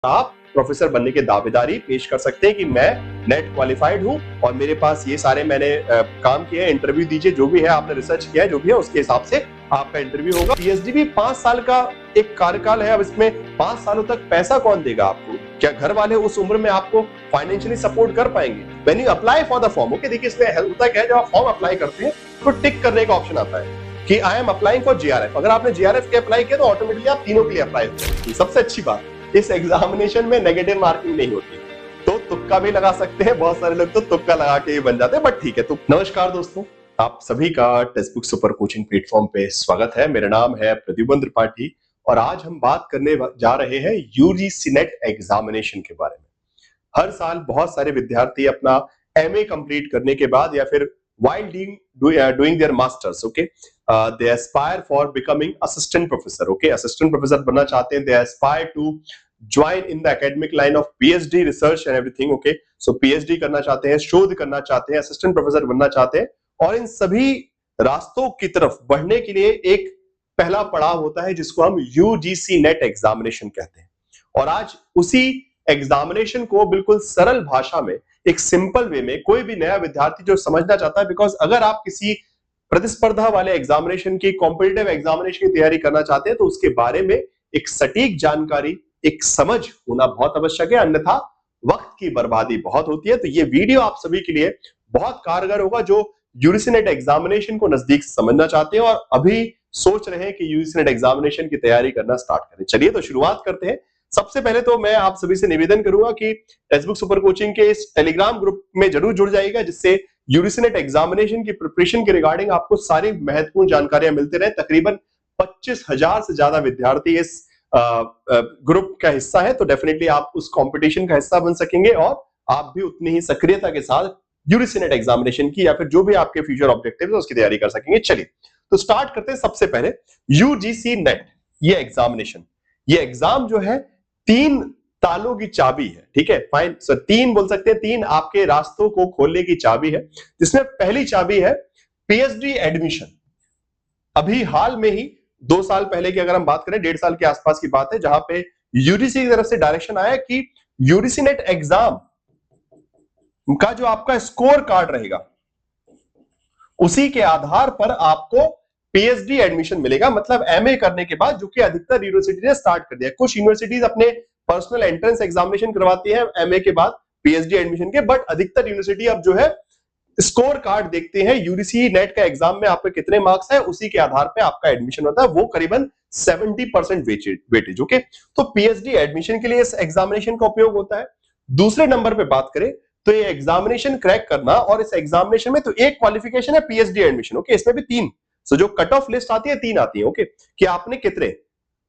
आप प्रोफेसर बनने के दावेदारी पेश कर सकते हैं कि मैं नेट क्वालिफाइड हूं और मेरे पास ये सारे मैंने काम किया है, इंटरव्यू दीजिए, जो भी है आपने रिसर्च किया है, जो भी है उसके हिसाब से आपका इंटरव्यू होगा। पीएचडी भी 5 साल का एक कार्यकाल है। अब इसमें 5 सालों तक पैसा कौन देगा आपको? क्या घर वाले उस उम्र में आपको फाइनेंशियली सपोर्ट कर पाएंगे? When you apply for the form, okay, देखिए इसमें होता क्या है, जब आप फॉर्म अप्लाई करते हैं तो टिक करने का ऑप्शन आता है कि I am applying for GRF. अगर आपने जीआरएफ के अप्लाई किया तो ऑटोमेटिकली आप तीनों के लिए अप्लाई होते हैं। सबसे अच्छी बात, इस एग्जामिनेशन में नेगेटिव मार्किंग नहीं होती, तो तुक्का भी लगा सकते हैं। बहुत सारे लोग तो तुक्का लगा के ही बन जाते हैं, बट ठीक है। तो नमस्कार दोस्तों, आप सभी का text book super coaching platform पे स्वागत है। मेरा नाम है प्रद्युमन त्रिपाठी और आज हम बात करने जा रहे हैं यूजीसी नेट एग्जामिनेशन के बारे में। हर साल बहुत सारे विद्यार्थी अपना एमए कंप्लीट करने के बाद या फिर while doing their masters, okay, they aspire for becoming assistant professor, okay, assistant professor बनना चाहते हैं, they aspire to join in the academic line of PhD research and everything, okay, so PhD करना चाहते हैं, शोध करना चाहते हैं, assistant professor बनना चाहते हैं और इन सभी रास्तों की तरफ बढ़ने के लिए एक पहला पड़ाव होता है जिसको हम UGC नेट एग्जामिनेशन कहते हैं। और आज उसी एग्जामिनेशन को बिल्कुल सरल भाषा में, एक सिंपल वे में कोई भी नया विद्यार्थी जो समझना चाहता है, बिकॉज अगर आप किसी प्रतिस्पर्धा वाले एग्जामिनेशन की, कॉम्पिटिटिव एग्जामिनेशन की तैयारी करना चाहते हैं तो उसके बारे में एक सटीक जानकारी, एक समझ होना बहुत आवश्यक है, अन्यथा वक्त की बर्बादी बहुत होती है। तो ये वीडियो आप सभी के लिए बहुत कारगर होगा जो यूजीसी नेट एग्जामिनेशन को नजदीक समझना चाहते हैं और अभी सोच रहे हैं कि यूजीसी नेट एग्जामिनेशन की तैयारी करना स्टार्ट करें। चलिए तो शुरुआत करते हैं। सबसे पहले तो मैं आप सभी से निवेदन करूंगा कि टेक्स्ट बुक सुपर कोचिंग के इस टेलीग्राम ग्रुप में जरूर जुड़ जाइएगा, जिससे यूजीसी नेट एग्जामिनेशन की प्रिपरेशन के रिगार्डिंग आपको सारी महत्वपूर्ण जानकारियां मिलते रहे। तकरीबन 25,000 से ज्यादा विद्यार्थी इस ग्रुप का हिस्सा है, तो डेफिनेटली आप उस कंपटीशन का हिस्सा बन सकेंगे और आप भी उतनी ही सक्रियता के साथ यूजीसी नेट एग्जामिनेशन की या फिर जो भी आपके फ्यूचर ऑब्जेक्टिव है उसकी तैयारी कर सकेंगे। चलिए तो स्टार्ट करते हैं। सबसे पहले यूजीसी नेट, ये एग्जामिनेशन, ये एग्जाम जो है 3 तालों की चाबी है, ठीक है, फाइन। सो 3 बोल सकते हैं, 3 आपके रास्तों को खोलने की चाबी है, जिसमें पहली चाबी है पीएचडी एडमिशन। अभी हाल में ही 2 साल पहले की अगर हम बात करें, 1.5 साल के आसपास की बात है, जहां पे यूजीसी की तरफ से डायरेक्शन आया कि यूजीसी नेट एग्जाम का जो आपका स्कोर कार्ड रहेगा उसी के आधार पर आपको पीएचडी एडमिशन मिलेगा, मतलब एमए करने के बाद, जो कि अधिकतर यूनिवर्सिटी ने स्टार्ट कर दिया। कुछ यूनिवर्सिटीज अपने पर्सनल एंट्रेंस एग्जामिनेशन करवाती है एमए के बाद पीएचडी एडमिशन के, बट अधिकतर यूनिवर्सिटी अब जो है स्कोर कार्ड देखते हैं, यूजीसी नेट का एग्जाम में आपके कितने मार्क्स है, उसी के आधार पे आपका एडमिशन होता है। वो करीबन 70% वेटेज, ओके। तो पीएचडी एडमिशन के लिए इस एग्जामिनेशन का उपयोग होता है। दूसरे नंबर पे बात करें तो ये एग्जामिनेशन क्रैक करना, और इस एग्जामिनेशन में तो एक क्वालिफिकेशन है पीएचडी एडमिशन, ओके, इसमें भी 3, सो जो कट ऑफ लिस्ट आती है 3 आती है, ओके, कि आपने कितने,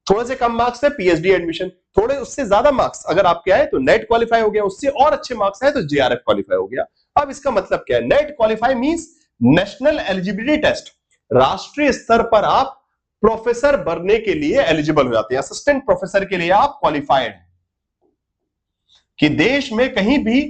थोड़े से कम मार्क्स है पीएचडी एडमिशन, थोड़े उससे ज्यादा मार्क्स अगर आपके आए तो नेट क्वालिफाई हो गया, उससे और अच्छे मार्क्स आए तो जीआरएफ क्वालिफाई हो गया। अब इसका मतलब क्या है? NET qualify means national eligibility test, राष्ट्रीय स्तर पर आप प्रोफेसर बनने के लिए एलिजिबल हो जाते हैं, असिस्टेंट प्रोफेसर के लिए आप क्वालिफाइड हैं, कि देश में कहीं भी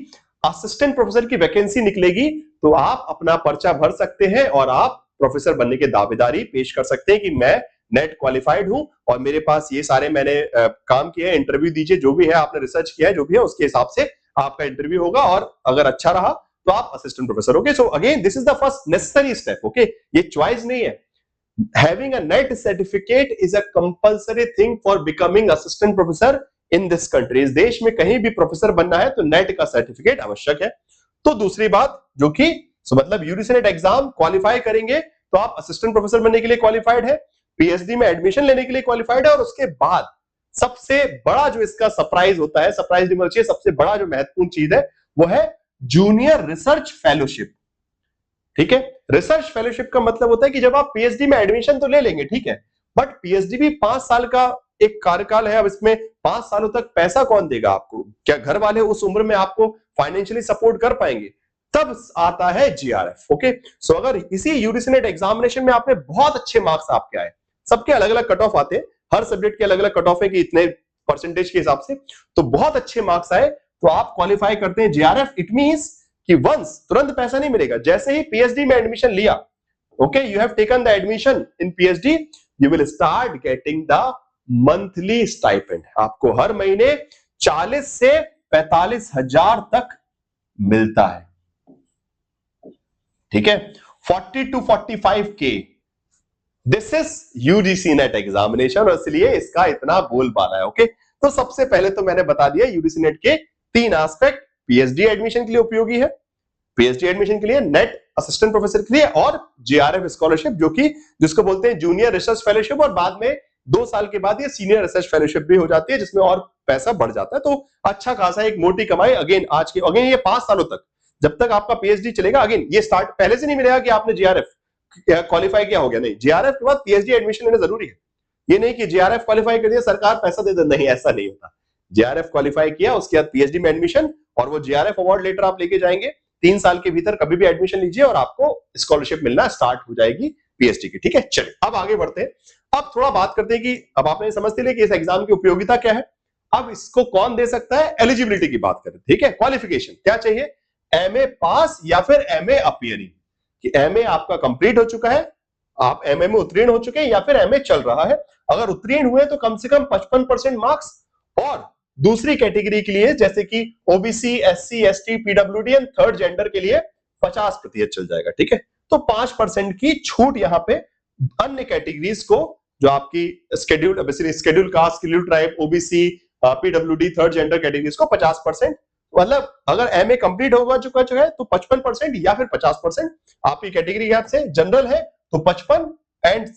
असिस्टेंट प्रोफेसर की वैकेंसी निकलेगी तो आप अपना पर्चा भर सकते हैं और आप प्रोफेसर बनने के दावेदारी पेश कर सकते हैं कि मैं नेट क्वालिफाइड हूं और मेरे पास ये सारे मैंने काम किए हैं, इंटरव्यू दीजिए, जो भी है आपने रिसर्च किया है, जो भी है उसके हिसाब से आपका इंटरव्यू होगा और अगर अच्छा रहा तो आप assistant professor. Okay, so again this is the first necessary step, okay, ये चॉइस नहीं है। Having a net certificate is a compulsory thing for becoming assistant professor in this country. इस देश में कहीं भी प्रोफेसर बनना है तो नेट का सर्टिफिकेट आवश्यक है। तो दूसरी बात जो कि मतलब यूजीसी नेट एग्जाम क्वालिफाई करेंगे तो आप असिस्टेंट प्रोफेसर बनने के लिए क्वालिफाइड है, पीएचडी में एडमिशन लेने के लिए क्वालिफाइड है, और उसके बाद सबसे बड़ा जो इसका सरप्राइज होता है, सरप्राइज नहीं होना चाहिए, सबसे बड़ा जो महत्वपूर्ण चीज है वो है जूनियर रिसर्च फेलोशिप, ठीक है। रिसर्च फेलोशिप का मतलब होता है कि जब आप पीएचडी में एडमिशन तो ले लेंगे, ठीक है, बट पीएचडी भी 5 साल का एक कार्यकाल है। अब इसमें 5 सालों तक पैसा कौन देगा आपको? क्या घर वाले उस उम्र में आपको फाइनेंशियली सपोर्ट कर पाएंगे? तब आता है जीआरएफ, ओके। सो अगर इसी यूजीसी नेट एग्जामिनेशन में आपने बहुत अच्छे मार्क्स आपके आए, सबके अलग अलग कट ऑफ आते हैं, हर सब्जेक्ट के अलग अलग कट ऑफ है कि इतने परसेंटेज के हिसाब से, तो बहुत अच्छे मार्क्स आए तो आप क्वालिफाई करते हैं जीआरएफ। इट मींस कि वंस तुरंत पैसा नहीं मिलेगा, जैसे ही पीएचडी में एडमिशन लिया, okay, you have taken the admission in PhD, you will start getting the monthly stipend. आपको हर महीने 40 से 45,000 तक मिलता है। ठीक है, 40 to 45K, this is UGC net examination, और इसलिए इसका इतना बोलबाला है। ओके, तो सबसे पहले तो मैंने बता दिया यूजीसी नेट के 3 एस्पेक्ट, पीएचडी एडमिशन के लिए उपयोगी है, पीएचडी एडमिशन के लिए, नेट असिस्टेंट प्रोफेसर के लिए, और जेआरएफ स्कॉलरशिप जो कि जिसको बोलते हैं जूनियर रिसर्च फेलोशिप, और बाद में 2 साल के बाद ये सीनियर रिसर्च फेलोशिप भी हो जाती है, जिसमें और पैसा बढ़ जाता है। तो अच्छा खासा एक मोटी कमाई। अगेन ये 5 सालों तक, जब तक आपका पीएचडी चलेगा, अगेन ये स्टार्ट पहले से नहीं मिलेगा कि आपने जेआरएफ क्वालिफाई किया हो गया, नहीं, जेआरएफ के बाद पीएचडी एडमिशन लेना जरूरी है। ये नहीं कि जेआरएफ क्वालिफाई कर दिया सरकार पैसा दे दे, नहीं, ऐसा नहीं होता। जेआरएफ क्वालिफाई किया, उसके बाद पीएचडी में एडमिशन, और वो जेआरएफ अवार्ड लेटर आप लेके जाएंगे, 3 साल के भीतर कभी भी एडमिशन लीजिए और आपको स्कॉलरशिप मिलना स्टार्ट हो जाएगी पीएचडी की। ठीक है, चलिए अब आगे बढ़ते हैं। अब थोड़ा बात करते हैं कि अब आपने समझते लिए कि इस एग्जाम की उपयोगिता क्या है। अब इसको कौन दे सकता है, एलिजिबिलिटी की बात करें। ठीक है, क्वालिफिकेशन क्या चाहिए, एमए पास या फिर एमए अपीयरिंग, कि एमए आपका कंप्लीट हो चुका है, आप एमए में उत्तीर्ण हो चुके हैं, या फिर एमए चल रहा है। अगर उत्तीर्ण हुए तो कम से कम 55% मार्क्स, और दूसरी कैटेगरी के लिए जैसे कि OBC, SC, ST, PWD and third gender के लिए 50% चल जाएगा। ठीक है, तो 5% की छूट यहां पे अन्य कैटेगरीज को, जो आपकी schedule caste, schedule tribe, OBC, PWD, third gender categories को 50%, मतलब अगर एमए कंप्लीट होगा चुका है तो 55% या फिर 50%। आपकी कैटेगरी गैप से जनरल है तो 55 एंड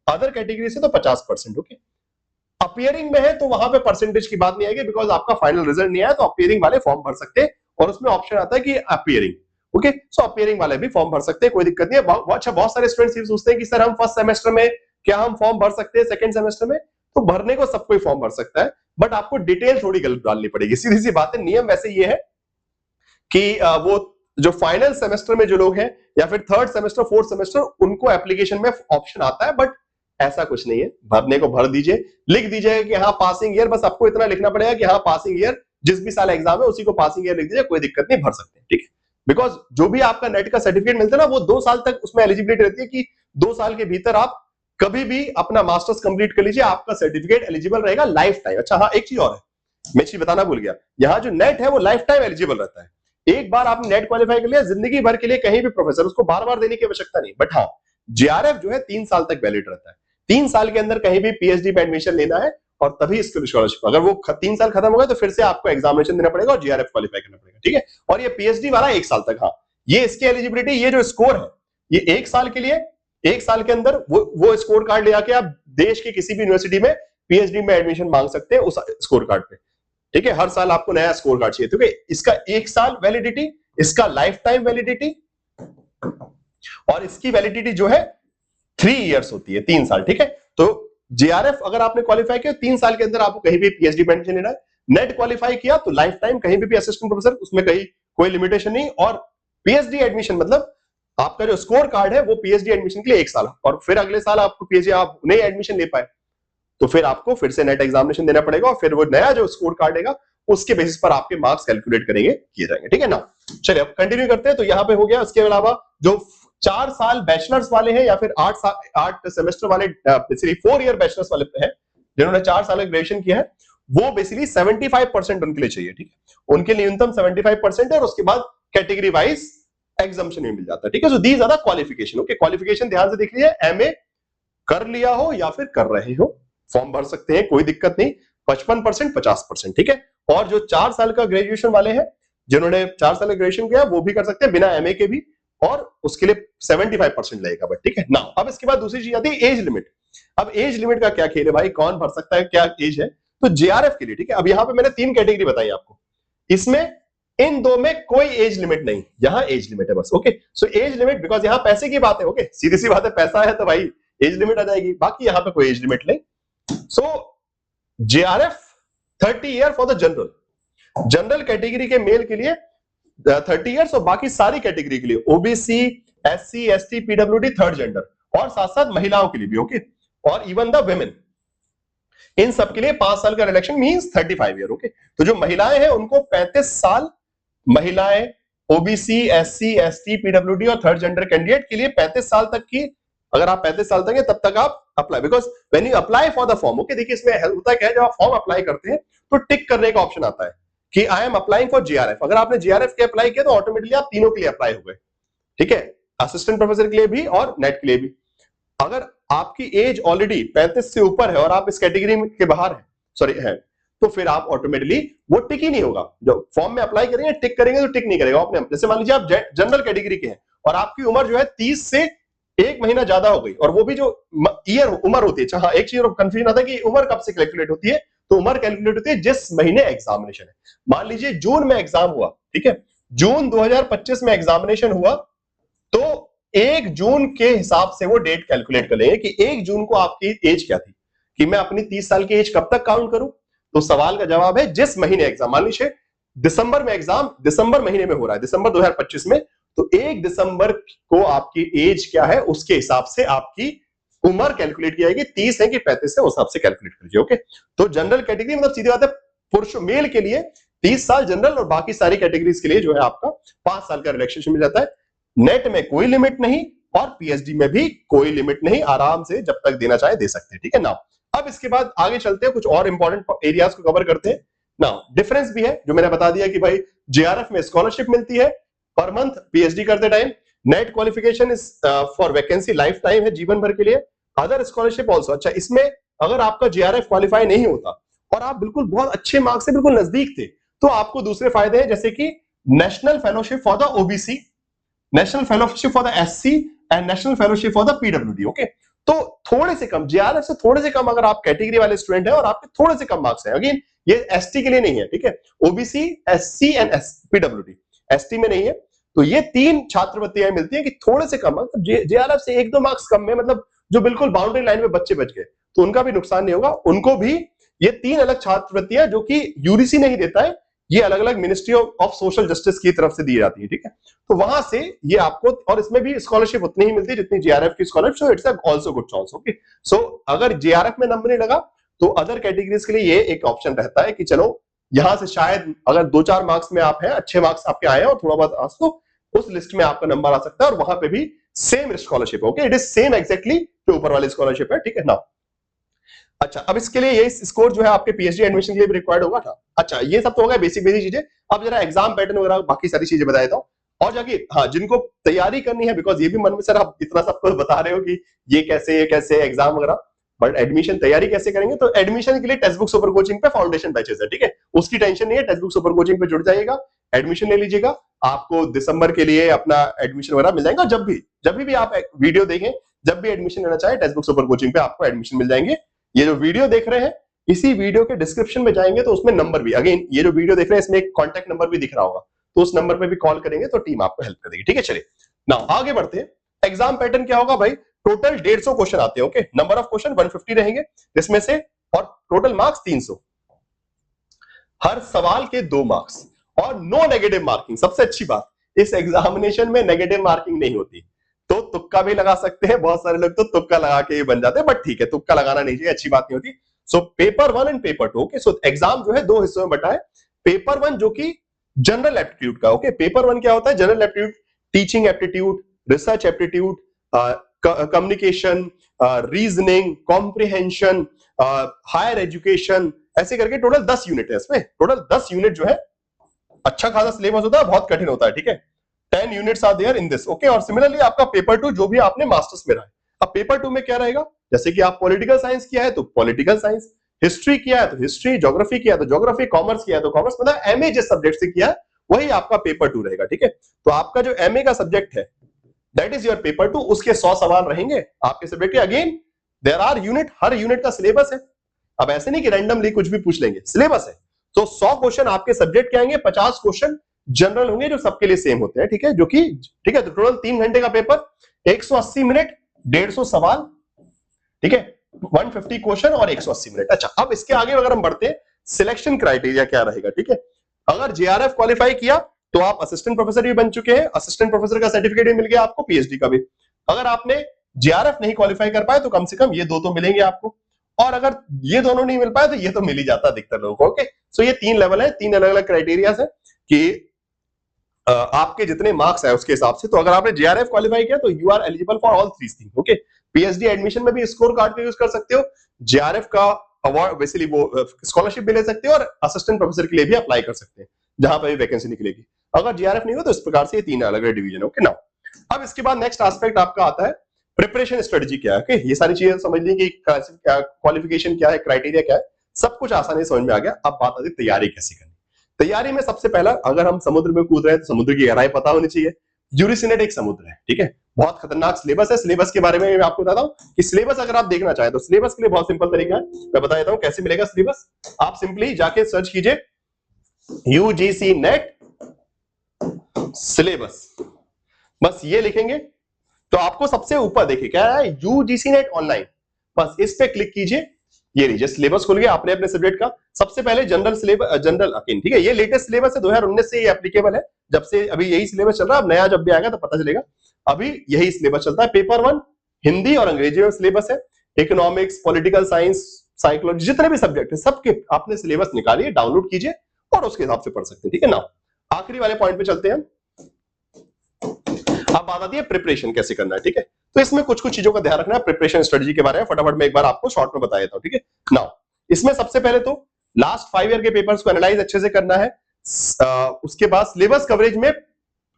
अदर कैटेगरी से तो 50%। ओके, अपीयरिंग में है तो वहां पे परसेंटेज की बात नहीं आएगी, बिकॉज आपका फाइनल रिजल्ट नहीं आया, तो अपीयरिंग वाले फॉर्म भर सकते हैं, और उसमें ऑप्शन आता है कि अपीयरिंग। ओके, सो अपीयरिंग वाले भी फॉर्म भर सकते हैं, कोई दिक्कत नहीं है। अच्छा, बहुत सारे स्टूडेंट्स ये सोचते हैं कि सर हम फर्स्ट सेमेस्टर में क्या हम फॉर्म भर सकते हैं सेकंड सेमेस्टर में, तो भरने को सब कोई फॉर्म भर सकता है, बट आपको डिटेल थोड़ी गलत डालनी पड़ेगी। सीधी सी बात है, नियम वैसे ये है कि वो जो फाइनल सेमेस्टर में जो लोग हैं, या फिर थर्ड सेमेस्टर, फोर्थ सेमेस्टर, उनको एप्लीकेशन में ऑप्शन आता है, बट ऐसा कुछ नहीं है, भरने को भर दीजिए, लिख दीजिए कि हाँ पासिंग ईयर, बस आपको इतना लिखना पड़ेगा कि हाँ पासिंग ईयर, जिस भी साल एग्जाम है उसी को पासिंग ईयर लिख दीजिए, कोई दिक्कत नहीं, भर सकते हैं। ठीक है, बिकॉज जो भी आपका नेट का सर्टिफिकेट मिलता है ना, वो 2 साल तक उसमें एलिजिबिलिटी रहती है कि 2 साल के भीतर आप कभी भी अपना मास्टर्स कंप्लीट कर लीजिए, आपका सर्टिफिकेट एलिजिबल रहेगा लाइफ टाइम। अच्छा हाँ, एक चीज और है, मैं चीज बताना भूल गया, यहाँ जो नेट है वो लाइफ टाइम एलिजिबल रहता है। एक बार आपने नेट क्वालिफाई कर लिया, जिंदगी भर के लिए कहीं भी प्रोफेसर, उसको बार बार देने की आवश्यकता नहीं। बट हाँ, जेआरएफ जो है 3 साल तक वैलिड रहता है, 3 साल के अंदर कहीं भी पीएचडी में एडमिशन लेना है, और तभी इसको स्कॉलरशिप, अगर वो 3 साल खत्म हो गए तो फिर से आपको एग्जामिनेशन देना पड़ेगा और जेआरएफ क्वालिफाई करना पड़ेगा। ठीक है, और ये पीएचडी वाला 1 साल तक। हाँ, ये इसकी एलिजिबिलिटी, ये जो स्कोर है, ये 1 साल के लिए, 1 साल के अंदर वो स्कोर कार्ड ले आके आप देश की किसी भी यूनिवर्सिटी में पीएचडी में एडमिशन मांग सकते हैं उस स्कोर कार्ड पे। ठीक है, हर साल आपको नया स्कोर कार्ड चाहिए। ठीक है, इसका 1 साल वैलिडिटी, इसका लाइफ टाइम वैलिडिटी, और इसकी वैलिडिटी जो है 3 इयर्स होती है, 3 साल। ठीक है, तो जेआरएफ अगर आपने क्वालिफाई किया 3 साल के अंदर आपको कहीं भी पीएचडी में एडमिशन लेना है, नेट क्वालिफाई किया तो लाइफ टाइम कहीं भी असिस्टेंट प्रोफेसर, उसमें कहीं कोई लिमिटेशन नहीं, और पीएचडी एडमिशन मतलब आपका जो स्कोर कार्ड है वो पीएचडी एडमिशन के लिए 1 साल, और फिर अगले साल आपको पीएचडी आप नहीं एडमिशन ले पाए तो फिर आपको फिर से नेट एग्जामिनेशन देना पड़ेगा, और फिर वो नया जो स्कोर कार्ड देगा उसके बेसिस पर आपके मार्क्स कैलकुलेट करेंगे, किए जाएंगे। ठीक है ना, चलिए अब कंटिन्यू करते हैं। तो यहाँ पे हो गया, उसके अलावा जो 4 साल बैचलर्स वाले हैं, या फिर 8 सेमेस्टर वाले, बेसिकली 4 ईयर बैचलर्स वाले हैं, जिन्होंने 4 साल ग्रेजुएशन किया है, वो बेसिकली 75% उनके लिए चाहिए। ठीक है, उनके लिए न्यूनतम 75% है, और उसके बाद कैटेगरी वाइज एग्जाम्पशन मिल जाता है। ठीक है, so these are the qualification. Okay, qualification ध्यान से देख लीजिए, एमए कर लिया हो या फिर कर रहे हो, फॉर्म भर सकते हैं, कोई दिक्कत नहीं, 55%, 50%। ठीक है, और जो 4 साल का ग्रेजुएशन वाले हैं, जिन्होंने 4 साल का ग्रेजुएशन किया, वो भी कर सकते हैं बिना एमए के भी, और उसके लिए 75% लगेगा। बट ठीक है ना, अब इसके बाद दूसरी चीज आती है एज लिमिट। अब एज लिमिट का क्या खेल है भाई, कौन भर सकता है, क्या एज है, तो जेआरएफ के लिए। ठीक है, अब यहाँ पे मैंने 3 कैटेगरी बताई आपको, इसमें इन 2 में कोई एज लिमिट नहीं, यहां एज लिमिट है बस। Okay, so age limit, because यहां पैसे की बात है। ओके, सीधी सी बात है, पैसा है तो भाई एज लिमिट आ जाएगी, बाकी यहां पे कोई एज लिमिट नहीं। So JRF 30 year for the general category के मेल के लिए 30 इयर्स, और बाकी सारी कैटेगरी के लिए OBC, SC, ST, PWD, third gender, और साथ साथ महिलाओं के लिए भी। ओके, और इवन द वुमेन, इन सब के लिए 5 साल का रिलेक्शन मींस 35 ईयर। ओके, तो जो महिलाएं हैं उनको 35 साल, महिलाएं, ओबीसी, एससी, एसटी, पीडब्ल्यूडी और थर्ड जेंडर कैंडिडेट के लिए 35 साल तक की, अगर आप 35 साल तक है तब तक आप apply, because when you apply for the form. Okay, देखिए इसमें होता क्या है, जब आप फॉर्म अप्लाई करते हैं तो टिक करने का ऑप्शन आता है कि I am applying for JRF. अगर आपने जेआरएफ के अप्लाई किया तो ऑटोमेटिकली आप तीनों के लिए अप्लाई हो गए, ठीक है, असिस्टेंट प्रोफेसर के लिए भी और नेट के लिए भी। अगर आपकी एज ऑलरेडी 35 से ऊपर है और आप इस कैटेगरी के बाहर है, सॉरी है, तो फिर आप ऑटोमेटिकली वो टिक ही नहीं होगा। जो फॉर्म में अप्लाई करेंगे टिक करेंगे तो टिक नहीं करेगा अपने। जैसे मान लीजिए आप जनरल कैटेगरी के हैं और आपकी उम्र जो है 30 से 1 महीना ज्यादा हो गई, और वो भी जो ईयर उम्र होती है, अच्छा हाँ, एक चीज कंफ्यूजन आता है कि उम्र कब से कैलकुलेट होती है, तो उम्र कैलकुलेट होती है जिस महीने एग्जामिनेशन है। मान लीजिए जून में एग्जाम हुआ, ठीक है, जून 2025 में एग्जामिनेशन हुआ, तो 1 जून के हिसाब से वो डेट कैलकुलेट कर लेंगे कि 1 जून को आपकी एज क्या थी, कि मैं अपनी 30 साल की एज कब तक काउंट करूं। तो सवाल का जवाब है जिस महीने एग्जाम, मान लीजिए दिसंबर में एग्जाम, दिसंबर महीने में हो रहा है, दिसंबर 2025 में, तो 1 दिसंबर को आपकी एज क्या है उसके हिसाब से आपकी उम्र कैलकुलेट की जाएगी, 30 है कि 35 है उस हिसाब से कैलकुलेट करिए। ओके, तो जनरल कैटेगरी मतलब सीधी बात है पुरुष मेल के लिए 30 साल जनरल, और बाकी सारी कैटेगरीज के लिए जो है आपका 5 साल का रिलैक्सेशन मिल जाता है। नेट में कोई लिमिट नहीं और पीएचडी में भी कोई लिमिट नहीं, आराम से जब तक देना चाहे दे सकते हैं, ठीक है ना। अब इसके बाद आगे चलते हैं, कुछ और इंपॉर्टेंट एरियाज को कवर करते हैं ना। डिफरेंस भी है जो मैंने बता दिया कि भाई जेआरएफ में स्कॉलरशिप मिलती है पर मंथ पीएचडी करते time, net qualification is for vacancy life time है, जीवन भर के लिए। अदर स्कॉलरशिप ऑल्सो, अच्छा इसमें अगर आपका जेआरएफ क्वालिफाई नहीं होता और आप बिल्कुल बहुत अच्छे मार्क्स से बिल्कुल नजदीक थे, तो आपको दूसरे फायदे हैं, जैसे कि national fellowship for the OBC, national fellowship for the SC and national fellowship for the PWD. Okay, तो थोड़े से कम, जेआरएफ से थोड़े से कम अगर आप कैटेगरी वाले स्टूडेंट हैं और आपके थोड़े से कम मार्क्स हैं, अगेन ये एसटी के लिए नहीं है, ठीक है, OBC, SC and PWD, ST में नहीं है, तो ये 3 छात्रवृत्तियां मिलती है कि थोड़े से कम, मतलब जेआरएफ से 1-2 मार्क्स कम में, मतलब जो बिल्कुल बाउंड्री लाइन में बच्चे बच गए, तो उनका भी नुकसान नहीं होगा, उनको भी ये 3 अलग छात्रवृत्तियां जो कि यूजीसी नहीं देता है, ये अलग अलग मिनिस्ट्री ऑफ सोशल जस्टिस की तरफ से दी जाती है, ठीक है, तो वहां से ये आपको, और इसमें भी स्कॉलरशिप उतनी ही मिलती है जितनी जेआरएफ की scholarship, so it's also good chance. Okay, so अगर जेआरएफ में नंबर नहीं लगा तो अदर कैटेगरीज के लिए ये एक ऑप्शन रहता है कि चलो यहां से शायद अगर 2-4 मार्क्स में आप हैं, अच्छे मार्क्स आपके आए हैं और थोड़ा बहुत आस, तो उस लिस्ट में आपका नंबर आ सकता है और वहां पे भी सेम स्कॉलरशिप है। Okay, it is same exactly जो ऊपर वाली स्कॉलरशिप है, ठीक है ना। अच्छा, अब इसके लिए ये स्कोर जो है आपके पीएचडी एडमिशन के लिए भी रिक्वायर्ड होगा था। अच्छा, ये सब तो हो गया बेसिक बेसिक चीजें। अब जरा एग्जाम पैटर्न वगैरह बाकी सारी चीजें बता देता हूं, और जाके हाँ, जिनको तैयारी करनी है, बिकॉज ये भी मन में सर आप इतना सब कुछ बता रहे हो कि ये कैसे एग्जाम वगैरह, बट एडमिशन तैयारी कैसे करेंगे, तो एडमिशन के लिए टेक्स्ट बुक सुपर कोचिंग पे फाउंडेशन बैचेस है, ठीक है, उसकी टेंशन नहीं है, टेक्स्ट बुक सुपर कोचिंग पे जुड़ जाइएगा, एडमिशन ले लीजिएगा, आपको दिसंबर के लिए अपना एडमिशन वगैरह मिल जाएगा। जब भी आप वीडियो देखें, जब भी एडमिशन लेना चाहे, टेक्स्ट बुक सुपर कोचिंग पे आपको एडमिशन मिल जाएंगे। ये जो वीडियो देख रहे हैं, इसी वीडियो के डिस्क्रिप्शन में जाएंगे तो उसमें नंबर भी, अगेन ये जो वीडियो देख रहे हैं इसमें एक कॉन्टैक्ट नंबर भी दिख रहा होगा, तो उस नंबर पे भी कॉल करेंगे तो टीम आपको हेल्प कर देगी, ठीक है। चलिए नाउ आगे बढ़ते हैं। एग्जाम पैटर्न क्या होगा भाई, टोटल 150 क्वेश्चन आते हैं। ओके, नंबर ऑफ क्वेश्चन 150 रहेंगे जिसमें से, और टोटल मार्क्स 300, हर सवाल के 2 मार्क्स, और नो नेगेटिव मार्किंग। सबसे अच्छी बात, इस एग्जामिनेशन में नेगेटिव मार्किंग नहीं होती, तो तुक्का भी लगा सकते हैं, बहुत सारे लोग तो तुक्का लगा के ही बन जाते हैं, बट ठीक है, तुक्का लगाना नहीं चाहिए, अच्छी बात नहीं होती। So paper 1 and paper 2, okay, so exam जो है 2 हिस्सों में बटा है। पेपर 1 जो कि जनरल एप्टीट्यूड का, ओके, पेपर 1 क्या होता है, general aptitude, teaching aptitude, research aptitude, communication, reasoning, comprehension, higher education, ऐसे करके टोटल 10 यूनिट है इसमें, टोटल 10 यूनिट जो है, अच्छा खासा सिलेबस होता है, बहुत कठिन होता है, ठीक है। 10 units are there in this, okay. और सिमिलरली आपका पेपर 2 जो भी आपने मास्टर्स में रहा है, अब पेपर 2 में क्या रहेगा, जैसे कि आप पॉलिटिकल साइंस किया है तो पॉलिटिकल साइंस, हिस्ट्री किया है तो हिस्ट्री, ज्योग्राफी किया है तो ज्योग्राफी, कॉमर्स किया है तो कॉमर्स, मतलब एमए जिस सब्जेक्ट से किया है वही आपका पेपर 2 रहेगा, ठीक है। तो आपका जो एमए का सब्जेक्ट है दैट इज योर पेपर 2, उसके 100 सवाल रहेंगे आपके सब्जेक्ट के। अगेन देयर आर यूनिट, हर यूनिट का सिलेबस है, अब ऐसे नहीं कि रैंडमली कुछ भी पूछ लेंगे, सिलेबस है। तो 100 क्वेश्चन आपके सब्जेक्ट के आएंगे, 50 क्वेश्चन जनरल होंगे जो सबके लिए सेम होते हैं, ठीक है, जो कि ठीक है। तो टोटल 3 घंटे का पेपर, 180 मिनट, 150 सवाल, ठीक है, 150 क्वेश्चन और 180 मिनट। अच्छा, अब इसके आगे अगर हम बढ़ते हैं, सिलेक्शन क्राइटेरिया क्या रहेगा, ठीक है। अगर जेआरएफ क्वालिफाई किया तो आप असिस्टेंट प्रोफेसर भी बन चुके हैं, असिस्टेंट प्रोफेसर का सर्टिफिकेट भी मिल गया आपको, पीएचडी का भी। अगर आपने जेआरएफ नहीं क्वालिफाई कर पाए तो कम से कम ये 2 तो मिलेंगे आपको, और अगर ये दोनों नहीं मिल पाए तो ये तो मिल ही जाता अधिकतर लोगों को, ओके। सो ये 3 लेवल है, 3 अलग अलग क्राइटेरिया है कि आपके जितने मार्क्स है उसके हिसाब से। तो अगर आपने जेआरएफ क्वालिफाई किया तो you are eligible for all 3 things, okay. PhD admission में भी स्कोर कार्ड का यूज कर सकते हो, जेआरएफ का अवार्ड बेसिकली वो स्कॉलरशिप भी ले सकते हैं और असिस्टेंट प्रोफेसर के लिए भी अप्लाई कर सकते हैं जहां पर भी वैकेंसी निकलेगी। अगर जीआरएफ नहीं हो तो इस प्रकार से ये 3 अलग अलग डिवीजन है। ओके नाउ अब इसके बाद नेक्स्ट एस्पेक्ट आपका आता है प्रिपरेशन स्ट्रेटजी क्या है। ओके ये सारी चीजें समझ ली कि क्वालिफिकेशन क्या है, क्राइटेरिया क्या है, सब कुछ आसानी से समझ में आ गया। अब बात आती है तैयारी कैसे करनी। तैयारी में सबसे पहला, अगर हम समुद्र में कूद रहे हैं तो समुद्र की गहराई पता होनी चाहिए। यूरिसिनेट एक समुद्र है, ठीक है, बहुत खतरनाक सिलेबस है। सिलेबस के बारे में मैं आपको बताता हूं कि सिलेबस अगर आप देखना चाहें तो सिलेबस के लिए बहुत सिंपल तरीका है, मैं बता देता हूं कैसे मिलेगा सिलेबस। आप सिंपली जाके सर्च कीजिए यूजीसी नेट सिलेबस, बस ये लिखेंगे तो आपको सबसे ऊपर देखिए क्या है, यूजीसी नेट ऑनलाइन, बस इस पे क्लिक कीजिए। ये लीजिए सिलेबस खुल गया अपने अपने सब्जेक्ट का। सबसे पहले जनरल सिलेबस, जनरल अकेन, ठीक है, ये लेटेस्ट सिलेबस है 2019 से ये एप्लीकेबल है, जब से अभी यही सिलेबस चल रहा है। अब नया जब भी आएगा तो पता चलेगा, अभी यही सिलेबस चलता है। पेपर 1 हिंदी और अंग्रेजी में सिलेबस है। इकोनॉमिक्स, पॉलिटिकल साइंस, साइकोलॉजी, जितने भी सब्जेक्ट है सबके आपने सिलेबस निकालिए, डाउनलोड कीजिए और उसके हिसाब से पढ़ सकते हैं, ठीक है ना। आखिरी वाले पॉइंट पे चलते हैं। अब बात आती है प्रिपरेशन कैसे करना है, ठीक है। तो इसमें कुछ कुछ चीजों का ध्यान रखना है। प्रिपरेशन स्ट्रेटजी के बारे में फटाफट में एक बार आपको शॉर्ट में बता देता हूं, ठीक है। नाउ इसमें सबसे पहले तो लास्ट 5 ईयर के पेपर्स को एनालाइज अच्छे से करना है। उसके बाद सिलेबस कवरेज में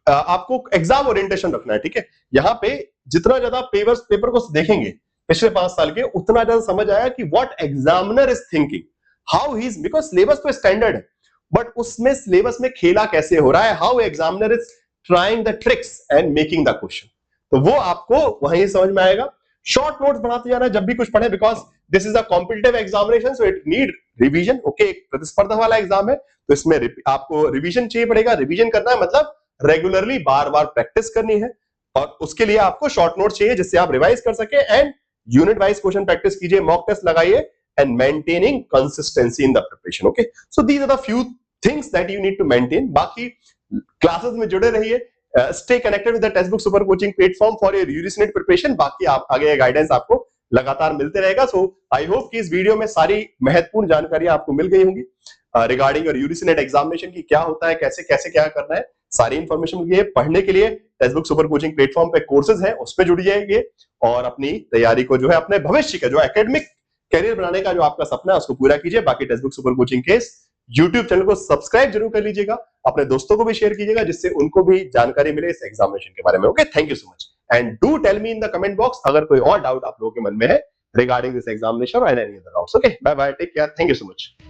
आपको एग्जाम ओरिएंटेशन रखना है, ठीक है। यहाँ पे जितना ज्यादा पेपर को देखेंगे पिछले 5 साल के, उतना ज्यादा समझ आया कि what examiner is thinking, how he is, because syllabus तो स्टैंडर्ड है बट उसमें सिलेबस में खेला कैसे हो रहा है, how examiner is trying the tricks and making the question, तो वो आपको वहीं समझ में आएगा। शॉर्ट नोट्स बनाते जाना जब भी कुछ पढ़े, because this is a competitive examination so it need revision. Okay, एक प्रतिस्पर्धा वाला एग्जाम है तो इसमें आपको रिवीजन चाहिए पड़ेगा। रिवीजन करना है मतलब रेगुलरली बार बार प्रैक्टिस करनी है और उसके लिए आपको शॉर्ट नोट चाहिए जिससे आप रिवाइज कर सके and unit wise question practice कीजिए, मॉक टेस्ट लगाइए and maintaining consistency in the preparation. Okay, so these are the few things that you need to maintain. बाकी क्लासेस में जुड़े रहिए, stay connected with the text book super coaching platform for your UGC preparation. बाकी आप आगे guidance आपको लगातार मिलते रहेगा। सो आई होप कि इस वीडियो में सारी महत्वपूर्ण जानकारियां आपको मिल गई होंगी regarding your UGC net examination की, क्या होता है, कैसे कैसे क्या करना है, सारी इंफॉर्मेशन मिल गई है। पढ़ने के लिए text book super coaching platform पे कोर्सेज हैं, उस पर जुड़ जाइए और अपनी तैयारी को जो है अपने भविष्य का जो एकेडमिक करियर बनाने का जो आपका सपना है उसको पूरा कीजिए। बाकी टेक्स्ट बुक सुपर कोचिंग के यूट्यूब चैनल को सब्सक्राइब जरूर कर लीजिएगा, अपने दोस्तों को भी शेयर कीजिएगा जिससे उनको भी जानकारी मिले इस एग्जामिनेशन के बारे में। Okay, thank you so much and do tell me in the comment box अगर कोई और डाउट आप लोगों के मन में है रिगार्डिंग दिस एग्जामिनेशन और any other doubts. Okay, bye bye, take care, thank you so much.